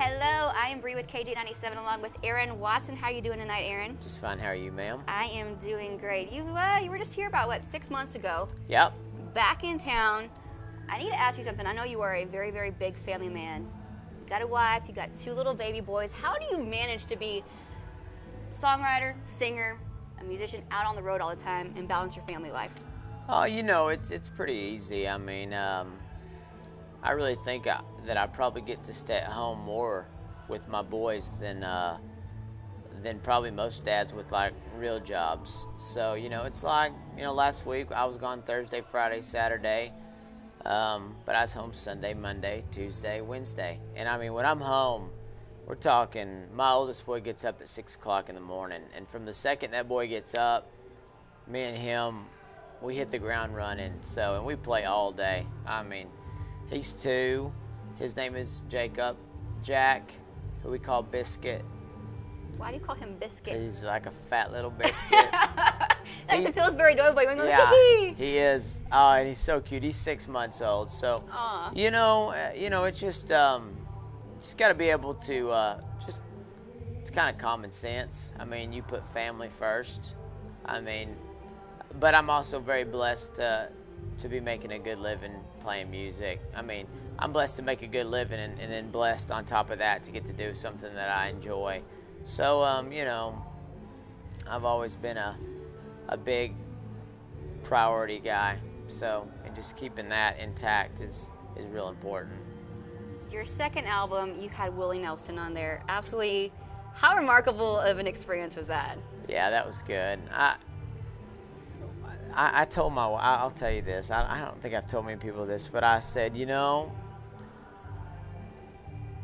Hello, I am Bree with KJ97 along with Aaron Watson. How are you doing tonight, Aaron? Just fine. How are you, ma'am? I am doing great. You were just here about, what, 6 months ago? Yep. Back in town. I need to ask you something. I know you are a very, very big family man. You got a wife, you got 2 little baby boys. How do you manage to be songwriter, singer, a musician out on the road all the time and balance your family life? Oh, you know, it's pretty easy. I mean, I really think that I probably get to stay at home more with my boys than probably most dads with like real jobs. So, you know, it's like, you know, last week I was gone Thursday, Friday, Saturday, but I was home Sunday, Monday, Tuesday, Wednesday. And I mean, when I'm home, we're talking, my oldest boy gets up at 6 o'clock in the morning, and from the second that boy gets up, me and him, we hit the ground running. So, and we play all day. I mean, he's 2. His name is Jack, who we call Biscuit. Why do you call him Biscuit? He's like a fat little biscuit. Like the Pillsbury Doughboy. Yeah, he is. Oh, and he's so cute. He's 6 months old. So, you know, it's just got to be able to it's kind of common sense. I mean, you put family first. I mean, but I'm also very blessed to be making a good living playing music. I mean, I'm blessed to make a good living, and then blessed on top of that to get to do something that I enjoy. So, you know, I've always been a big priority guy. So, and just keeping that intact is real important. Your second album, you had Willie Nelson on there. Absolutely, how remarkable of an experience was that? Yeah, that was good. I told my wife, I'll tell you this, I don't think I've told many people this, but I said, you know,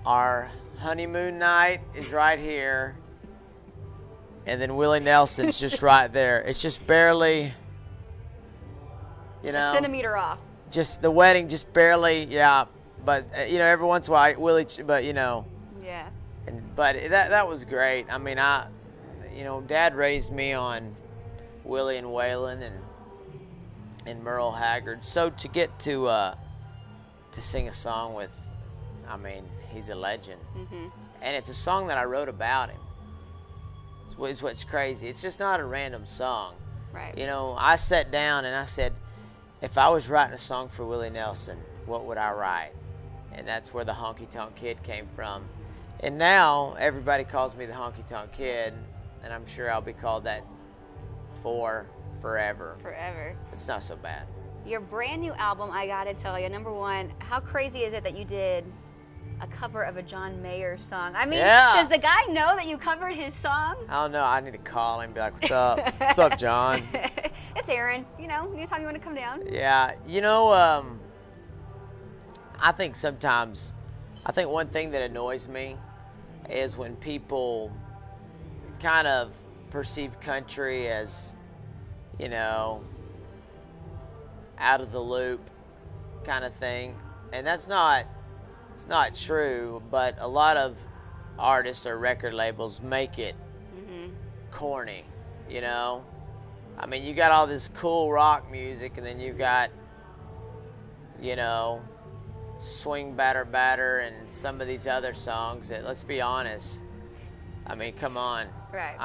our honeymoon night is right here, and then Willie Nelson's just right there. It's just barely, you know. A centimeter off. Just the wedding, just barely, yeah. But, you know, every once in a while, Willie, but, you know. Yeah. But that was great. I mean, you know, Dad raised me on Willie and Waylon and Merle Haggard. So to get to sing a song with, I mean, he's a legend. Mm-hmm. And it's a song that I wrote about him. It's what's crazy. It's just not a random song. Right. You know, I sat down and I said, if I was writing a song for Willie Nelson, what would I write? And that's where the Honky Tonk Kid came from. And now everybody calls me the Honky Tonk Kid, and I'm sure I'll be called that forever. Forever. It's not so bad. Your brand new album, I gotta tell you, number one, how crazy is it that you did a cover of a John Mayer song? I mean, does the guy know that you covered his song? I don't know. I need to call him and be like, what's up? What's up, John? It's Aaron. You know, anytime you want to come down. Yeah. You know, I think sometimes, one thing that annoys me is when people kind of perceive country as, you know, out of the loop kind of thing. And it's not true, but a lot of artists or record labels make it corny, you know? I mean, you got all this cool rock music, and then you got, you know, Swing Batter Batter and some of these other songs that, let's be honest, I mean, come on. Right.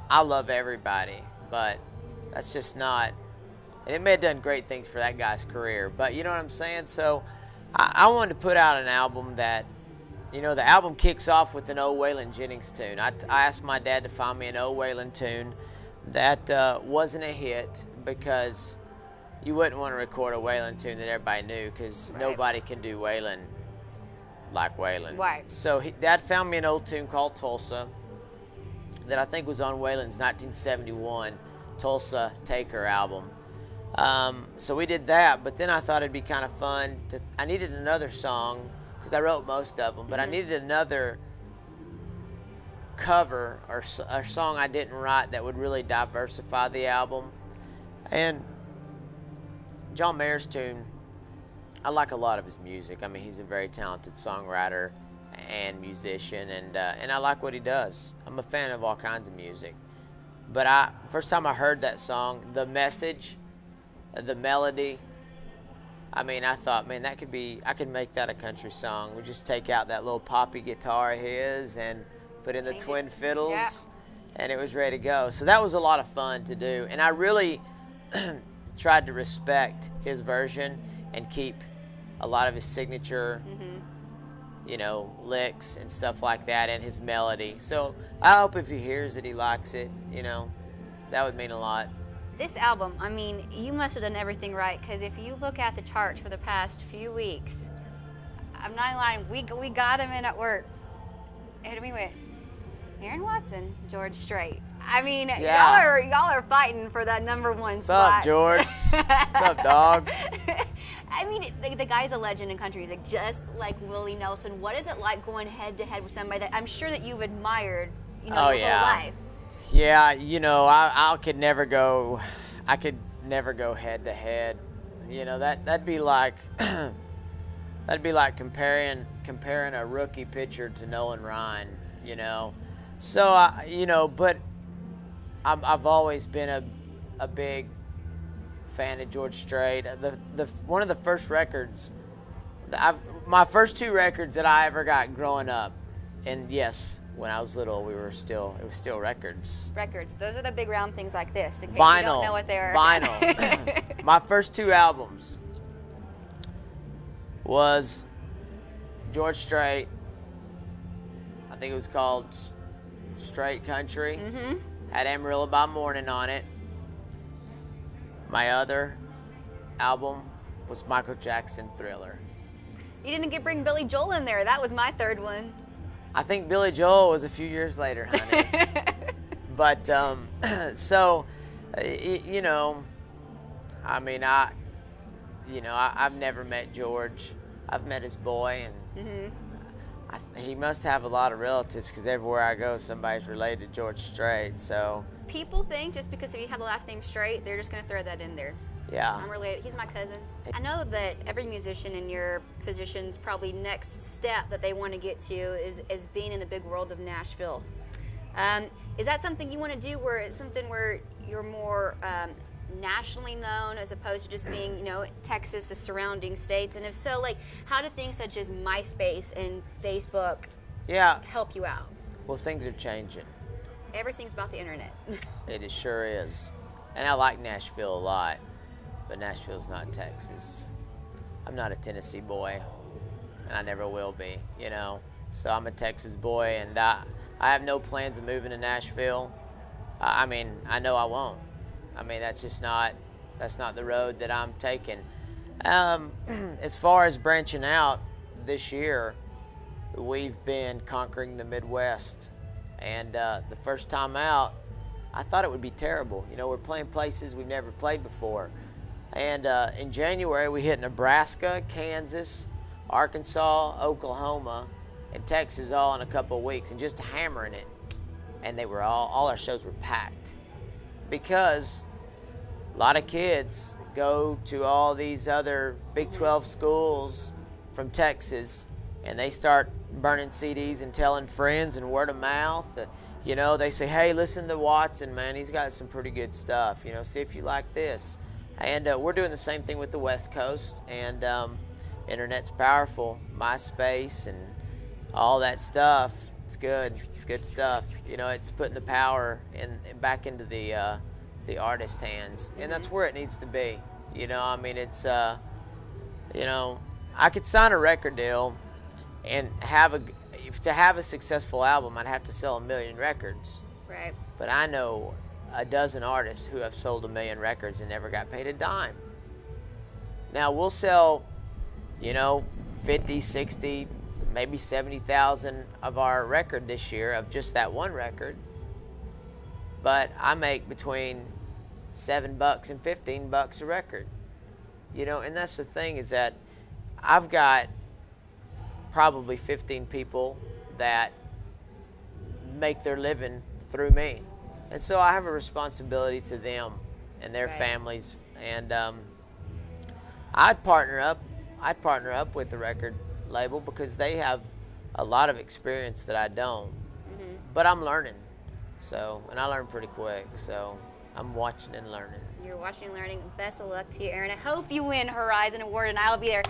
I love everybody, but that's just not, and it may have done great things for that guy's career, but you know what I'm saying? So I wanted to put out an album that, you know, the album kicks off with an old Waylon Jennings tune. I asked my dad to find me an old Waylon tune that wasn't a hit, because you wouldn't want to record a Waylon tune that everybody knew, because nobody can do Waylon like Waylon. Right. So Dad found me an old tune called Tulsa that I think was on Waylon's 1971 Tulsa Taker album. So we did that, but then I thought it'd be kind of fun I needed another song, because I wrote most of them, but I needed another cover or a song I didn't write that would really diversify the album. And John Mayer's tune, I like a lot of his music. I mean, he's a very talented songwriter and musician, and I like what he does. I'm a fan of all kinds of music. But first time I heard that song, the message, the melody, I mean, I thought, man, I could make that a country song. We just take out that little poppy guitar of his and put in the twin fiddles, and it was ready to go. So that was a lot of fun to do. And I really tried to respect his version and keep a lot of his signature, you know, licks and stuff like that, and his melody. So I hope if he hears it, he likes it, you know. That would mean a lot. This album, I mean, you must have done everything right, because if you look at the charts for the past few weeks, I'm not lying, we got him in at work, and we went, Aaron Watson, George Strait. I mean, y'all are fighting for that #1 What's spot. up, George? What's up, dog? I mean, the guy's a legend in country music, just like Willie Nelson. What is it like going head to head with somebody that I'm sure that you've admired, you know, your whole life? Yeah, you know, I could never go head to head. You know, that'd be like comparing a rookie pitcher to Nolan Ryan, you know. So you know, but I've always been a big fan of George Strait. One of the first records, my first 2 records that I ever got growing up, and yes, when I was little, it was still records. Records. Those are the big round things like this. In case Vinyl. you don't know what they are. Vinyl. My first 2 albums was George Strait. I think it was called Straight Country. Had Amarillo by Morning on it. My other album was Michael Jackson, Thriller. You didn't bring Billy Joel in there. That was my 3rd one. I think Billy Joel was a few years later, honey. But, so, you know, I mean, I've never met George. I've met his boy, and he must have a lot of relatives, because everywhere I go, somebody's related to George Strait, so. People think just because if you have the last name Strait, they're just going to throw that in there. Yeah. I'm related. He's my cousin. I know that every musician in your position's probably next step that they want to get to is being in the big world of Nashville. Is that something you want to do, where it's something where you're more nationally known as opposed to just being, you know, Texas, the surrounding states? And if so, like, how do things such as MySpace and Facebook help you out? Well, things are changing. Everything's about the internet. It sure is. And I like Nashville a lot, but Nashville's not Texas. I'm not a Tennessee boy, and I never will be, you know. So I'm a Texas boy, and I have no plans of moving to Nashville. I mean, I know I won't. I mean, that's not the road that I'm taking. As far as branching out this year, we've been conquering the Midwest. And the first time out, I thought it would be terrible. You know, we're playing places we've never played before. And in January, we hit Nebraska, Kansas, Arkansas, Oklahoma, and Texas all in a couple of weeks, and just hammering it. And they were all our shows were packed, because a lot of kids go to all these other Big 12 schools from Texas, and they start burning CDs and telling friends and word of mouth. You know, they say, hey, listen to Watson, man. He's got some pretty good stuff. You know, see if you like this. And we're doing the same thing with the West Coast. And internet's powerful. MySpace and all that stuff. It's good. It's good stuff. You know, it's putting the power back into the artist's hands. And that's where it needs to be. You know, I mean, it's, you know, I could sign a record deal and to have a successful album, I'd have to sell 1 million records. Right. But I know a dozen artists who have sold 1 million records and never got paid a dime. Now, we'll sell, you know, 50, 60, maybe 70,000 of our record this year, of just that one record. But I make between $7 and $15 a record. You know, and that's the thing, is that I've got probably 15 people that make their living through me. And so I have a responsibility to them and their families. And I'd partner up with the record label, because they have a lot of experience that I don't. But I'm learning. So, and I learn pretty quick. So I'm watching and learning. You're watching and learning. Best of luck to you, Aaron. I hope you win Horizon Award, and I'll be there.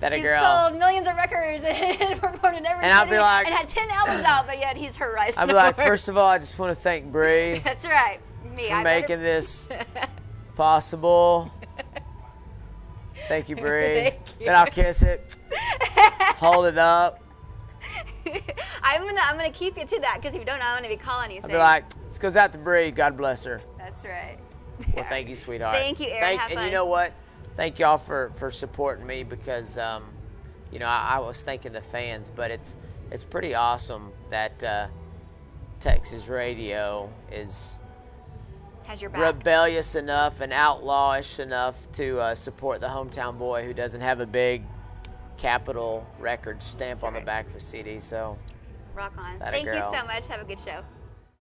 That a He's girl. sold millions of records and performed in every And I'll city be like, and had 10 albums out, but yet he's Horizon I'll be like, Award. first of all, I just want to thank Bree That's right. Me. for I making better- this possible. Thank you, Bree. Thank you. Then I'll kiss it, hold it up. I'm gonna keep you to that because if you don't, I'm gonna be calling you. I'll be saying, like, this goes out to Bree. God bless her. That's right. Well, thank you, sweetheart. Thank you, Aaron. Have And fun. you know what? Thank y'all for supporting me because, you know, I was thanking the fans, but it's pretty awesome that Texas radio is Has your back. rebellious enough and outlawish enough to support the hometown boy who doesn't have a big Capitol Records stamp That's on the right. back of a CD. So Rock on. That a Thank you girl. so much. Have a good show.